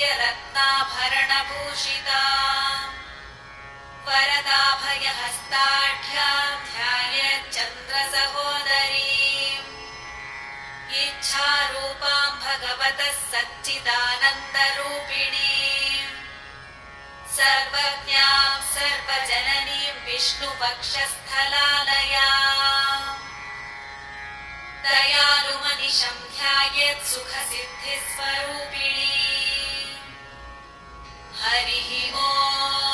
दिव्यरत्नाभरणभूषिता वरदाभयहस्ताढ्यां ध्यायच्चन्द्रसहोदरीम् इच्छारूपां भगवतः सच्चिदानन्दरूपिणीम् सर्वज्ञां सर्वजननीं विष्णुवक्षस्थलालयाम् दयालुमनिशं ध्यायेत् सुखसिद्धिस्वरूपिणी हरिः ओम्।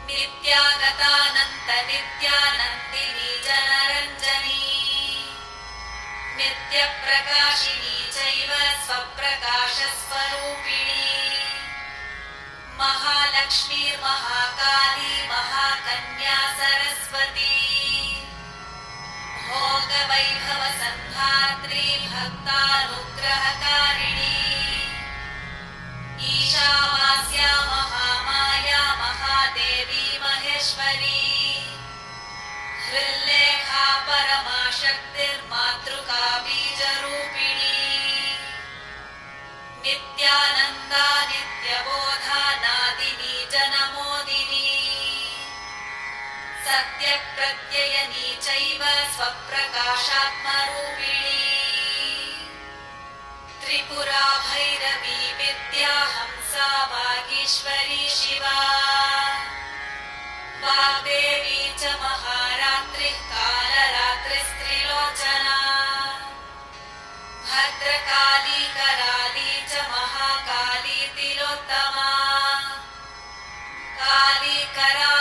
नित्यागतानन्तनित्यानन्दिनी जनरञ्जनी नित्यप्रकाशिनी चैव स्वप्रकाशस्वरूपिणी महालक्ष्मीर्महाकाली महाकन्या सरस्वती भोगवैभवसन्धात्री भक्तानुग्रहकारिणी ईशावास्या महामाया महादेवी महेश्वरी हृल्लेखा परमाशक्तिर्मातृका बीजरूपिणी नित्यानन्दा नित्यबोधा नादिनी जनमोदिनी सत्यप्रत्ययनी चैव स्वप्रकाशात्मरूपिणी त्रिपुरा भैरवी विद्या हंसा वागीश्वरी शिवा वाग्देवी च महारात्रिः कालरात्रिस्त्रिलोचना भद्रकाली कराली च महाकाली तिलोत्तमा काली करा